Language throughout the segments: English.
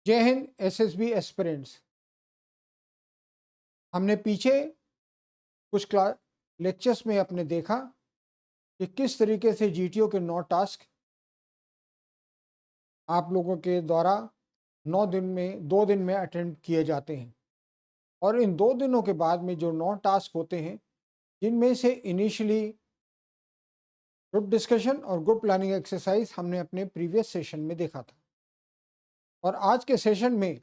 जय Hind SSB aspirants. हमने पीछे कुछ क्लास लेक्चर्स में अपने देखा कि किस तरीके से जीटीओ के 9 टास्क आप लोगों के द्वारा 2 दिन में अटेंड किए जाते हैं और इन 2 दिनों के बाद में जो 9 टास्क होते हैं जिनमें से इनिशियली ग्रुप डिस्कशन और ग्रुप प्लानिंग एक्सरसाइज हमने अपने प्रीवियस सेशन में देखा था और आज के सेशन में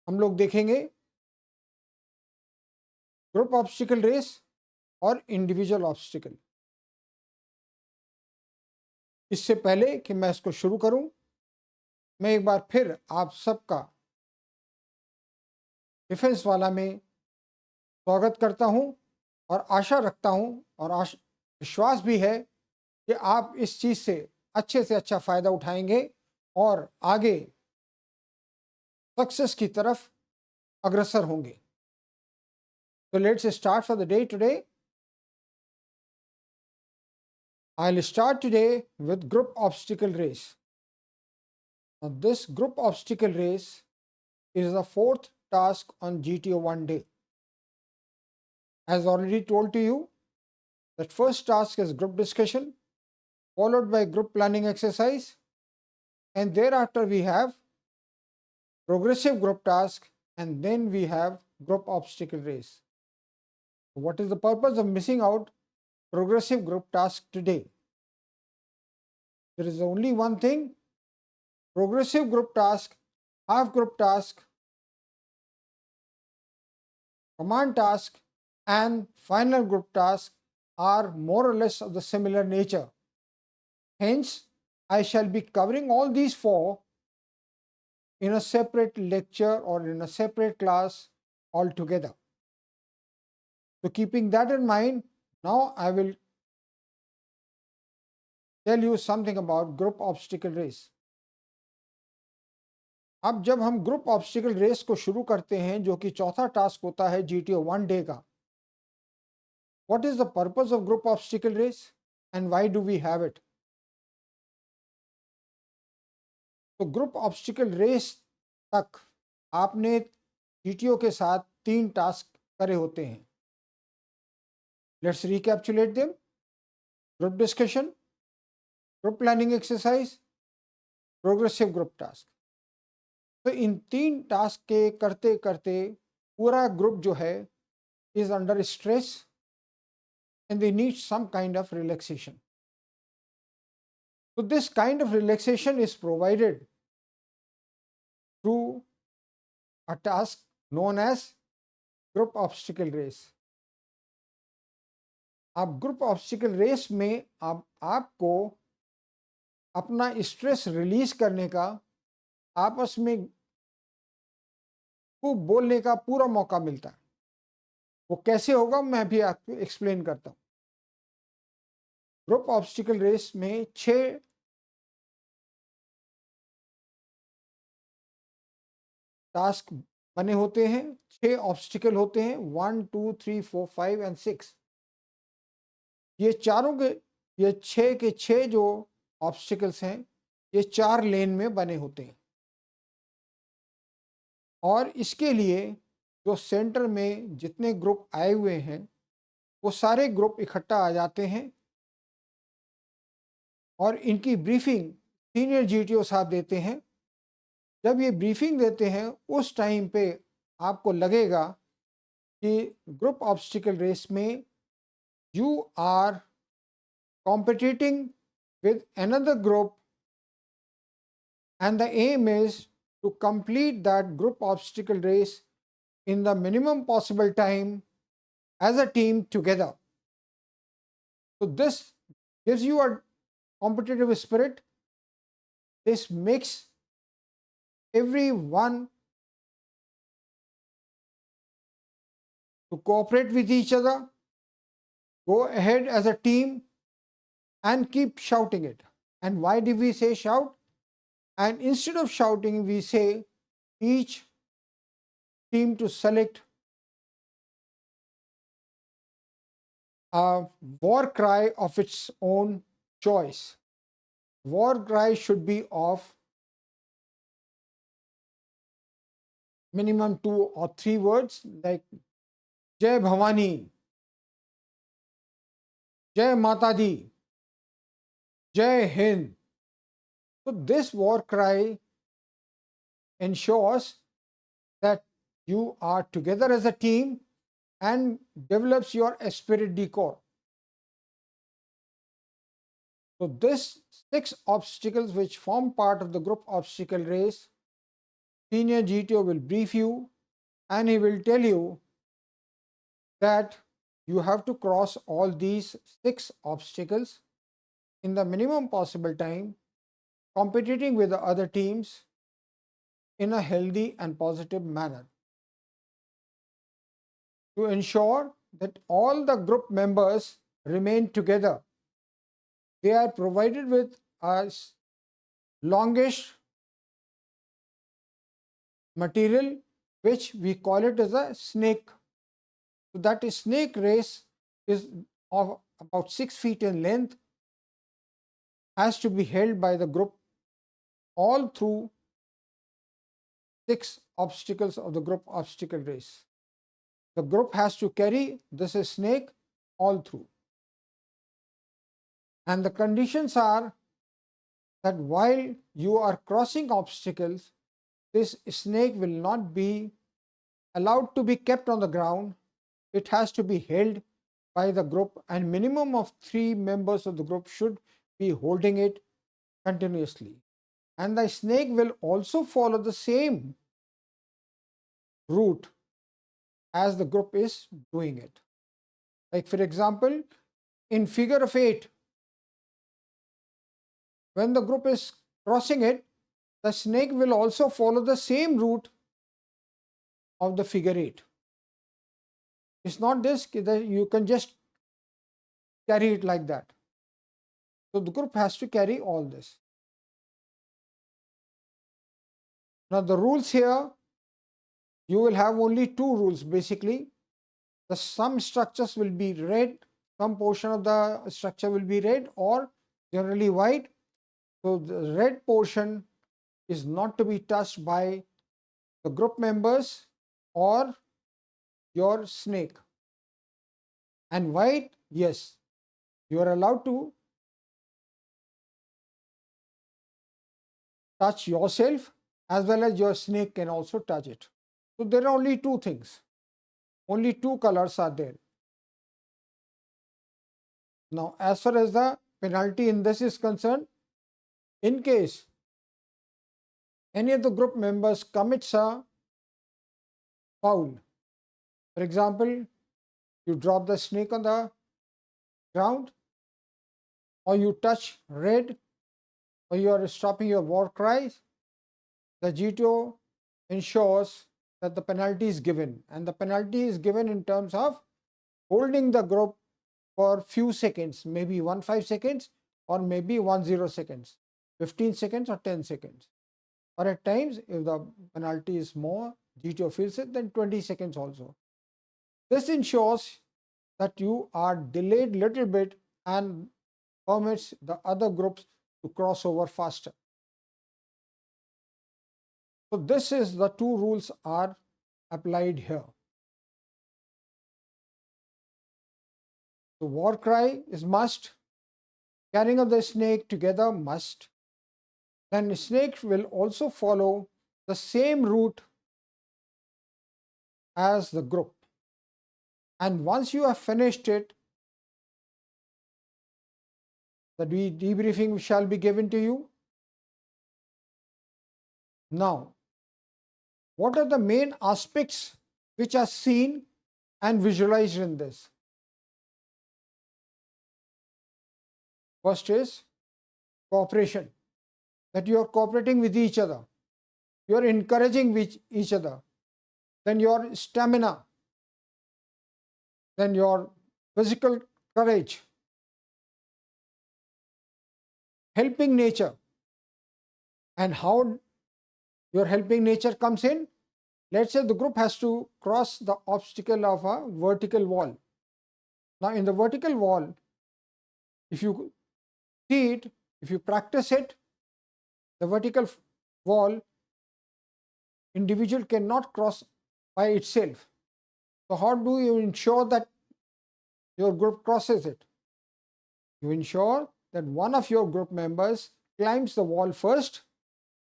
हम लोग देखेंगे ग्रुप ऑब्स्टिकल रेस और इंडिविजुअल ऑब्स्टिकल। इससे पहले कि मैं इसको शुरू करूं, मैं एक बार फिर आप सबका डिफेंस वाला में स्वागत करता हूं और आशा रखता हूं और विश्वास भी है कि आप इस चीज़ से अच्छा फ़ायदा उठाएंगे और आगे सक्सेस की तरफ अग्रसर होंगे। तो let's start for the day today. I'll start today with group obstacle race. Now this group obstacle race is the 4th task on GTO 1 day. As already told to you, that first task is group discussion, followed by group planning exercise, and thereafter we have progressive group task, and then we have group obstacle race. What is the purpose of missing out progressive group task today? There is only one thing: progressive group task, half group task, command task, and final group task are more or less of the similar nature. Hence, I shall be covering all these 4 in a separate lecture or in a separate class altogether. So keeping that in mind, now I will tell you something about group obstacle race. अब जब हम group obstacle race को शुरू करते हैं, जो कि चौथा टास्क होता है जीटीओ 1 डे का, what is the purpose of group obstacle race and why do we have it? तो ग्रुप ऑब्स्टिकल रेस तक आपने जीटीओ के साथ 3 टास्क करे होते हैं। Let's recapitulate them: group discussion, group planning exercise, progressive group task. तो इन 3 टास्क के करते करते पूरा ग्रुप जो है is under stress and they need some kind of relaxation. So this kind of relaxation is provided through a task known as group obstacle race. अब group obstacle race में अब आपको अपना स्ट्रेस रिलीज करने का, आपस में खूब बोलने का पूरा मौका मिलता है। वो कैसे होगा मैं भी आपको एक्सप्लेन करता हूँ। ग्रुप ऑब्स्टिकल रेस में 6 टास्क बने होते हैं, 6 ऑब्स्टिकल होते हैं, 1 2 3 4 5 एंड 6। ये चारों के, ये 6 के 6 जो ऑब्स्टिकल्स हैं, ये 4 लेन में बने होते हैं और इसके लिए जो सेंटर में जितने ग्रुप आए हुए हैं वो सारे ग्रुप इकट्ठा आ जाते हैं और इनकी ब्रीफिंग सीनियर जीटीओ साहब देते हैं। जब ये ब्रीफिंग देते हैं उस टाइम पे आपको लगेगा कि ग्रुप ऑब्स्टिकल रेस में you are competing with another group and the aim is to complete that group obstacle race in the minimum possible time as a team together. So this gives you a competitive spirit. This makes everyone to cooperate with each other, go ahead as a team and keep shouting it. And why do we say shout? And instead of shouting, we say each team to select a war cry of its own choice. War cry should be of minimum 2 or 3 words like Jai Bhavani, Jai Mata Di, Jai Hind. So this war cry ensures that you are together as a team and develops your esprit de corps. So this 6 obstacles which form part of the group obstacle race, senior GTO will brief you and he will tell you that you have to cross all these 6 obstacles in the minimum possible time, competing with the other teams in a healthy and positive manner. To ensure that all the group members remain together, they are provided with a longish material which we call it as a snake. So that is snake race is of about 6 feet in length, has to be held by the group all through 6 obstacles of the group obstacle race. The group has to carry this snake all through. And the conditions are that while you are crossing obstacles, this snake will not be allowed to be kept on the ground. It has to be held by the group, and minimum of 3 members of the group should be holding it continuously. And the snake will also follow the same route as the group is doing it. Like for example, in figure of 8, when the group is crossing it, the snake will also follow the same route of the figure 8. It's not this that you can just carry it like that. So the group has to carry all this. Now the rules here, you will have only 2 rules basically. Some structures will be red, some portion of the structure will be red or generally white. So the red portion is not to be touched by the group members or your snake. And white, yes, you are allowed to touch yourself as well as your snake can also touch it. So there are only 2 things. Only 2 colors are there. Now, as far as the penalty in this is concerned, in case any of the group members commits a foul, for example, you drop the snake on the ground or you touch red or you are stopping your war cries, the GTO ensures that the penalty is given, and the penalty is given in terms of holding the group for few seconds, maybe 15 seconds or maybe 10 seconds, 15 seconds or 10 seconds. Or at times, if the penalty is more, GTO feels it, then 20 seconds also. This ensures that you are delayed little bit and permits the other groups to cross over faster. So this is the 2 rules are applied here. The war cry is must. Carrying of the snake together must. Then the snake will also follow the same route as the group. And once you have finished it, the debriefing shall be given to you. Now, what are the main aspects which are seen and visualized in this? First is cooperation, that you are cooperating with each other, you are encouraging with each other. Then your stamina, then your physical courage, helping nature. And how your helping nature comes in? Let's say the group has to cross the obstacle of a vertical wall. Now in the vertical wall, if you see it, if you practice it, the vertical wall individual cannot cross by itself. So how do you ensure that your group crosses it? You ensure that one of your group members climbs the wall first,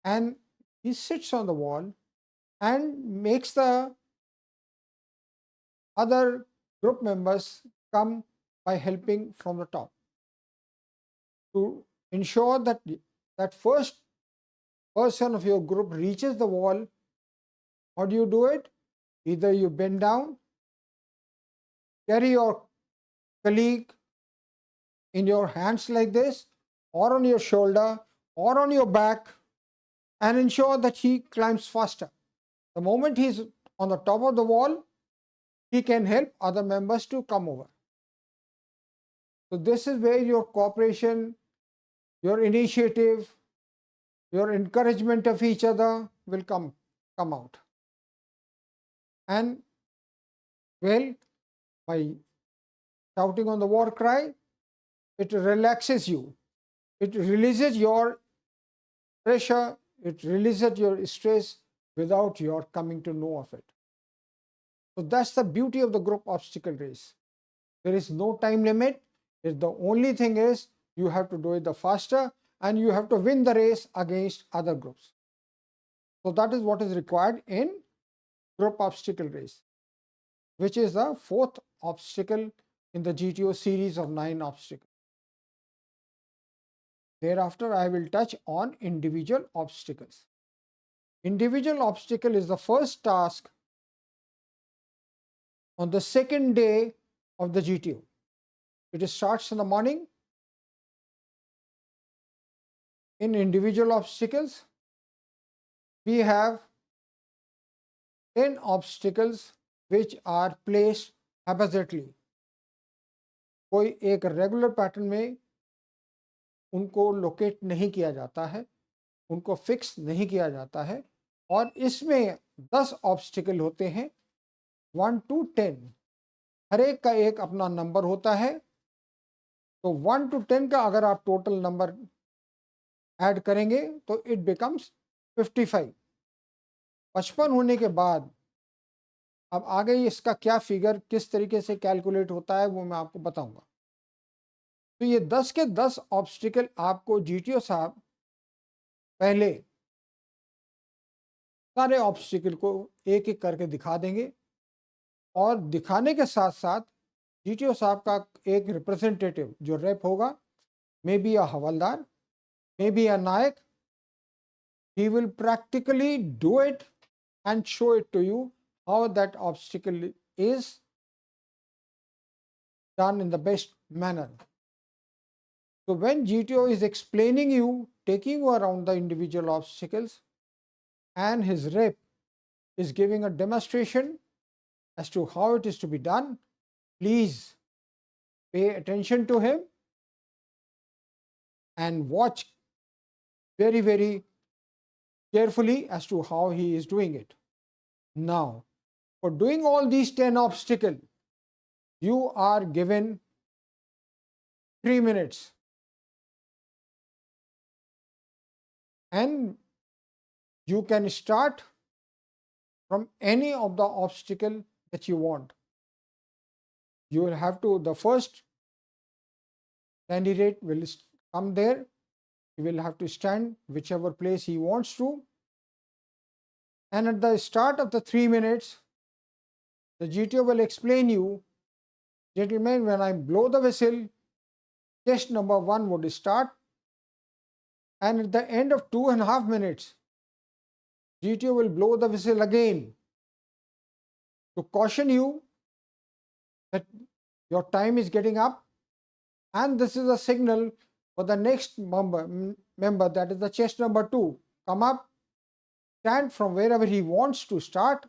and he sits on the wall and makes the other group members come by helping from the top. To ensure that that first person of your group reaches the wall, how do you do it? Either you bend down, carry your colleague in your hands like this, or on your shoulder, or on your back, and ensure that he climbs faster. The moment he's on the top of the wall, he can help other members to come over. So this is where your cooperation, your initiative, your encouragement of each other will come out. And well, by shouting on the war cry, it relaxes you. It releases your pressure, it releases your stress without your coming to know of it. So that's the beauty of the group obstacle race. There is no time limit. The only thing is you have to do it the faster, and you have to win the race against other groups. So that is what is required in group obstacle race, which is the fourth obstacle in the GTO series of 9 obstacles. Thereafter, I will touch on individual obstacles. Individual obstacle is the first task on the second day of the GTO. It starts in the morning. In individual obstacles, we have 10 obstacles which are placed haphazardly. कोई एक regular pattern में उनको locate नहीं किया जाता है, उनको fix नहीं किया जाता है, और इसमें 10 ऑब्स्टिकल होते हैं 1 to 10। हर एक का एक अपना नंबर होता है। तो 1 to 10 का अगर आप टोटल नंबर ऐड करेंगे तो इट बिकम्स 55। 55 होने के बाद अब आगे इसका क्या फिगर किस तरीके से कैलकुलेट होता है वो मैं आपको बताऊंगा। तो ये 10 के 10 ऑब्स्टिकल आपको जीटीओ साहब पहले सारे ऑब्स्टिकल को एक एक करके दिखा देंगे, और दिखाने के साथ साथ जीटीओ साहब का एक रिप्रेजेंटेटिव जो रेप होगा, may be a havildar, may be a naik, he will practically do it and show it to you how that obstacle is done in the best manner. So when GTO is explaining you, taking you around the individual obstacles, and his rep is giving a demonstration as to how it is to be done, please pay attention to him and watch very, very carefully as to how he is doing it. Now, for doing all these 10 obstacles, you are given 3 minutes. And you can start from any of the obstacle that you want. You will have to, the first candidate will come there. He will have to stand whichever place he wants to. And at the start of the 3 minutes, the GTO will explain you, gentlemen, when I blow the whistle, test number 1 would start. And at the end of 2.5 minutes, GTO will blow the whistle again to caution you that your time is getting up, and this is a signal for the next member, that is the chest number 2, come up, stand from wherever he wants to start,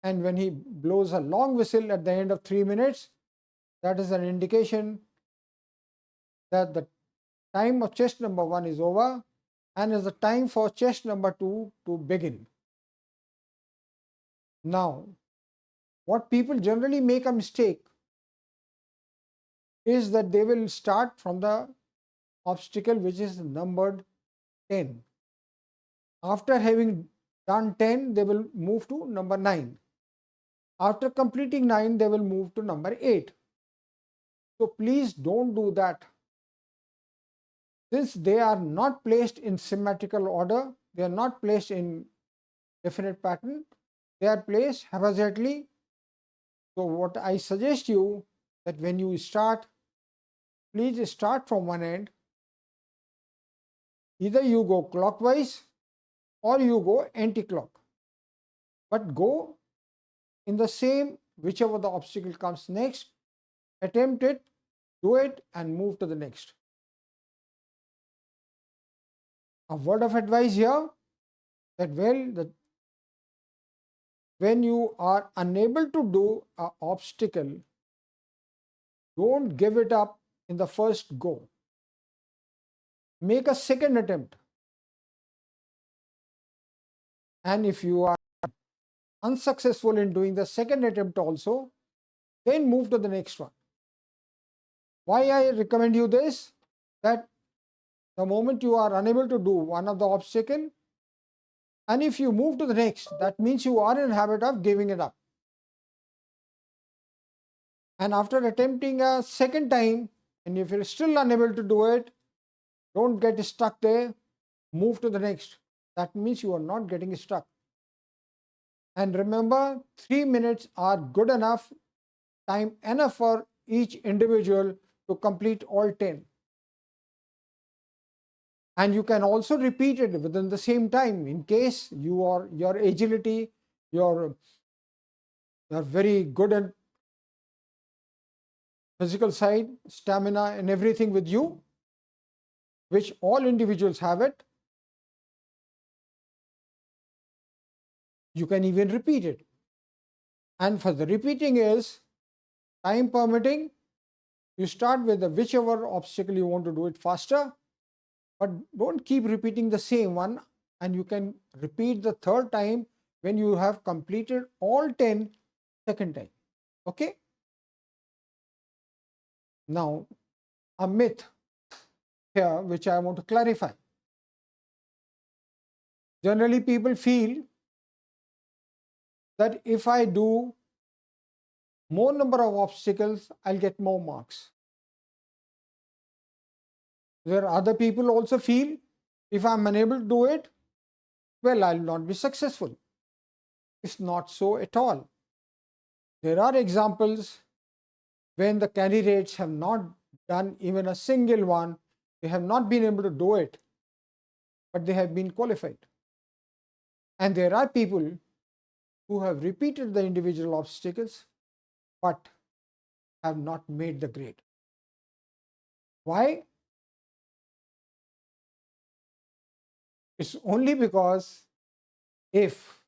and when he blows a long whistle at the end of 3 minutes, that is an indication that the time of chest number 1 is over and is the time for chest number 2 to begin. Now, what people generally make a mistake is that they will start from the obstacle which is numbered 10. After having done 10, they will move to number 9. After completing 9, they will move to number 8. So please don't do that. Since they are not placed in symmetrical order, they are not placed in definite pattern, they are placed haphazardly. So what I suggest you, that when you start, please start from one end. Either you go clockwise or you go anti-clock, but go in the same, whichever the obstacle comes next, attempt it, do it, and move to the next. A word of advice here, that when you are unable to do an obstacle, don't give it up in the first go. Make a second attempt. And if you are unsuccessful in doing the second attempt also, then move to the next one. Why I recommend you this? That the moment you are unable to do one of the obstacle, and if you move to the next, that means you are in habit of giving it up. And after attempting a second time, and if you're still unable to do it, don't get stuck there, move to the next. That means you are not getting stuck. And remember, 3 minutes are good enough, time enough for each individual to complete all 10. And you can also repeat it within the same time in case your agility, you're very good at physical side, stamina and everything with you, which all individuals have it. You can even repeat it. And for the repeating is, time permitting, you start with the whichever obstacle you want to do it faster, but don't keep repeating the same one, and you can repeat the third time when you have completed all 10 second time. Okay? Now, a myth here which I want to clarify. Generally, people feel that if I do more number of obstacles, I'll get more marks. Where other people also feel, if I'm unable to do it, well, I'll not be successful. It's not so at all. There are examples when the candidates have not done even a single one, they have not been able to do it, but they have been qualified. And there are people who have repeated the individual obstacles, but have not made the grade. Why? It's only because if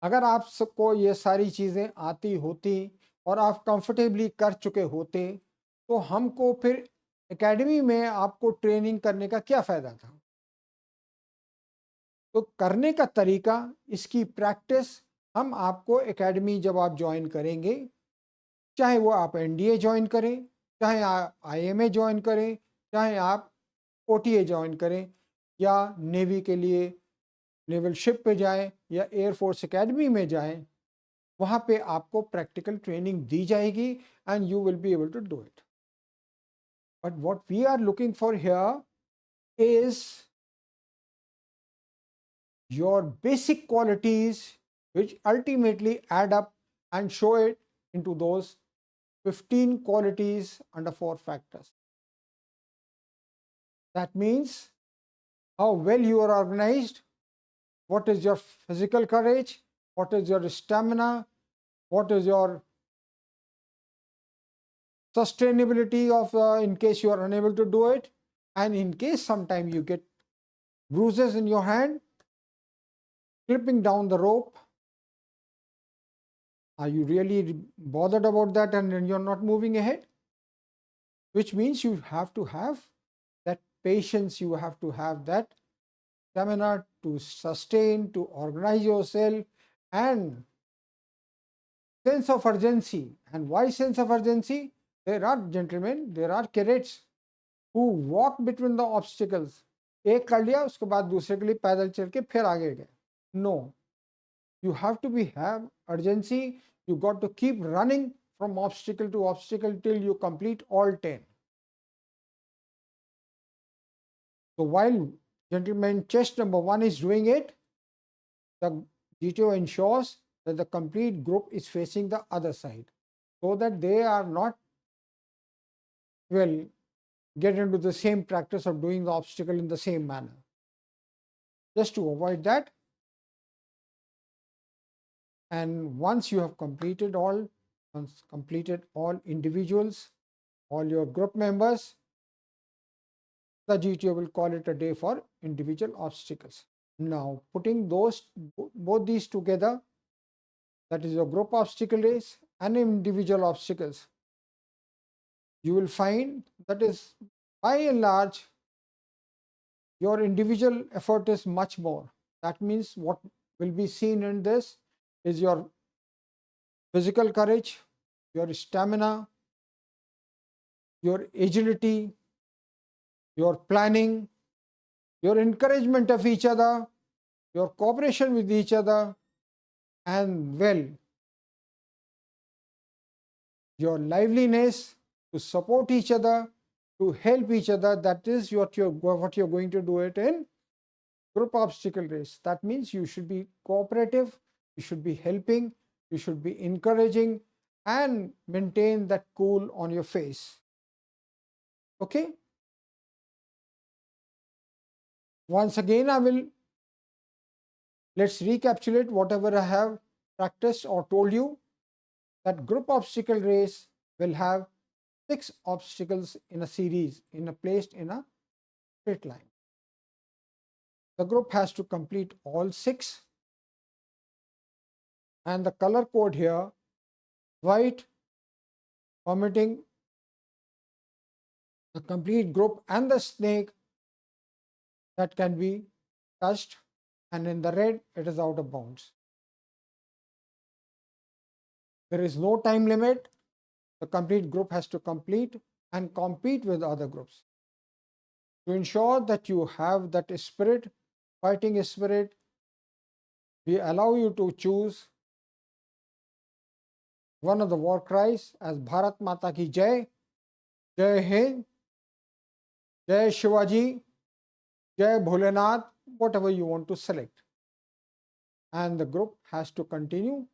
अगर आप सबको ये सारी चीज़ें आती होती और आप कंफर्टेबली कर चुके होते, तो हमको फिर एकेडमी में आपको ट्रेनिंग करने का क्या फ़ायदा था? तो करने का तरीका, इसकी प्रैक्टिस हम आपको एकेडमी जब आप ज्वाइन करेंगे, चाहे वो आप एनडीए ज्वाइन करें, चाहे आप आईएमए ज्वाइन करें, चाहे आप ओटीए ज्वाइन करें, या नेवी के लिए नेवल शिप पे जाएं या एयरफोर्स एकेडमी में जाएं, वहाँ पे आपको प्रैक्टिकल ट्रेनिंग दी जाएगी and you will be able to do it. But what we are looking for here is your basic qualities which ultimately add up and show it into those 15 qualities under 4 factors. That means how well you are organized, what is your physical courage, what is your stamina, what is your sustainability of in case you are unable to do it, and in case sometime you get bruises in your hand, clipping down the rope, are you really bothered about that and you're not moving ahead? Which means you have to have that patience, you have to have that stamina to sustain, to organize yourself, and sense of urgency. And why sense of urgency? There are gentlemen, there are cadets who walk between the obstacles. एक कर लिया, उसके बाद दूसरे के लिए पैदल चल के फिर आगे गए. No, you have to have urgency. You got to keep running from obstacle to obstacle till you complete all 10. So while gentlemen chest number 1 is doing it, the GTO ensures that the complete group is facing the other side so that they are not, well, get into the same practice of doing the obstacle in the same manner. Just to avoid that, and once you have completed all, individuals, all your group members, the GTO will call it a day for individual obstacles. Now, putting both these together, that is your group obstacle race and individual obstacles, you will find that is by and large your individual effort is much more. That means what will be seen in this is your physical courage, your stamina, your agility, your planning, your encouragement of each other, your cooperation with each other, and well, your liveliness to support each other, to help each other. That is what you're going to do it in group obstacle race. That means you should be cooperative, you should be helping, you should be encouraging, and maintain that cool on your face. Okay. Once again, let's recapitulate whatever I have practiced or told you. That group obstacle race will have 6 obstacles in a series placed in a straight line. The group has to complete all 6, and the color code here, white, permitting the complete group and the snake that can be touched, and in the red it is out of bounds. There is no time limit. The complete group has to complete and compete with other groups. To ensure that you have that spirit, fighting spirit, we allow you to choose one of the war cries as Bharat Mata Ki Jai, Jai Hind, Jai Shivaji, Jai Bholenath, whatever you want to select. And the group has to continue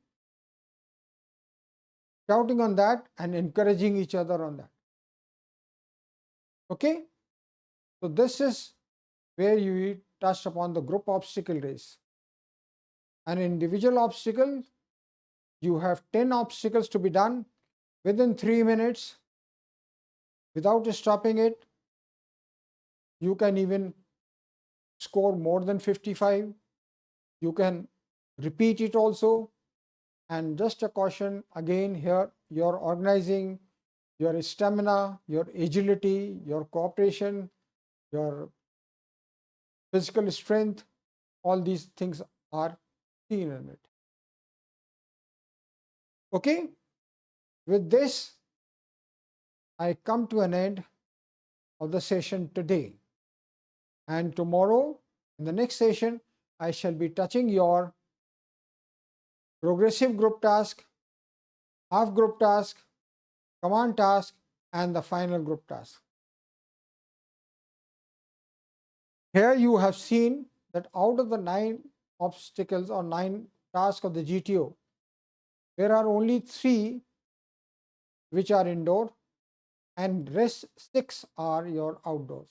shouting on that and encouraging each other on that. Okay? So this is where you touched upon the group obstacle race. An individual obstacle, you have 10 obstacles to be done within 3 minutes without stopping it. You can even score more than 55. You can repeat it also. And just a caution again here, your organizing, your stamina, your agility, your cooperation, your physical strength, all these things are seen in it. Okay, with this, I come to an end of the session today. And tomorrow, in the next session, I shall be touching your progressive group task, half group task, command task, and the final group task. Here you have seen that out of the 9 obstacles or 9 tasks of the GTO, there are only 3 which are indoor, and rest 6 are your outdoors.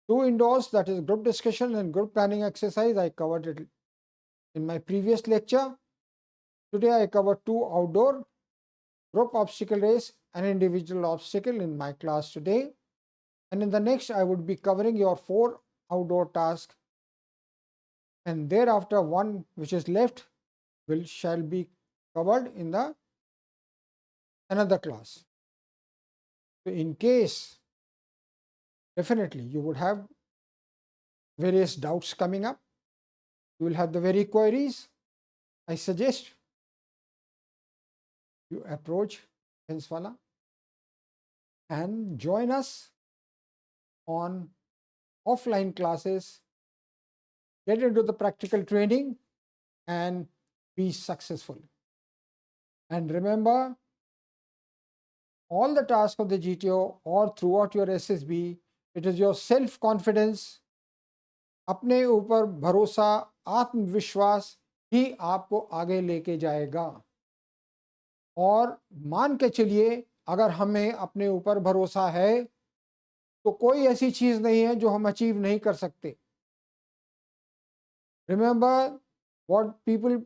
2 indoors, that is group discussion and group planning exercise, I covered it in my previous lecture. Today I covered 2 outdoor, group obstacle race and individual obstacle in my class today. And in the next I would be covering your 4 outdoor tasks, and thereafter one which is left shall be covered in the another class. So in case, definitely you would have various doubts coming up, you will have the very queries. I suggest you approach Penswala and join us on offline classes get into the practical training and be successful. And remember, all the tasks of the GTO or throughout your SSB, it is your self-confidence, अपने ऊपर भरोसा, आत्मविश्वास ही आपको आगे लेके जाएगा। और मान के चलिए, अगर हमें अपने ऊपर भरोसा है तो कोई ऐसी चीज नहीं है जो हम अचीव नहीं कर सकते। Remember what people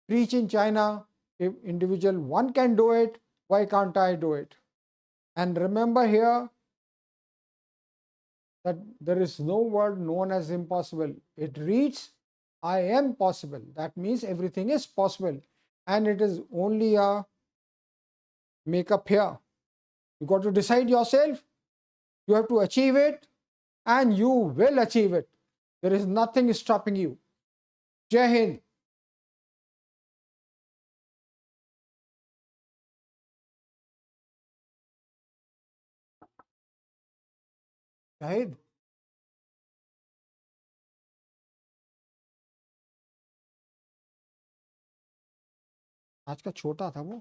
preach in China: if individual one can do it, why can't I do it? And remember here that there is no word known as impossible. It reads, I am possible. That means everything is possible, and it is only a makeup here. You got to decide yourself, you have to achieve it, and you will achieve it. There is nothing stopping you. Jai Hind. Shahid, आज का छोटा था वो।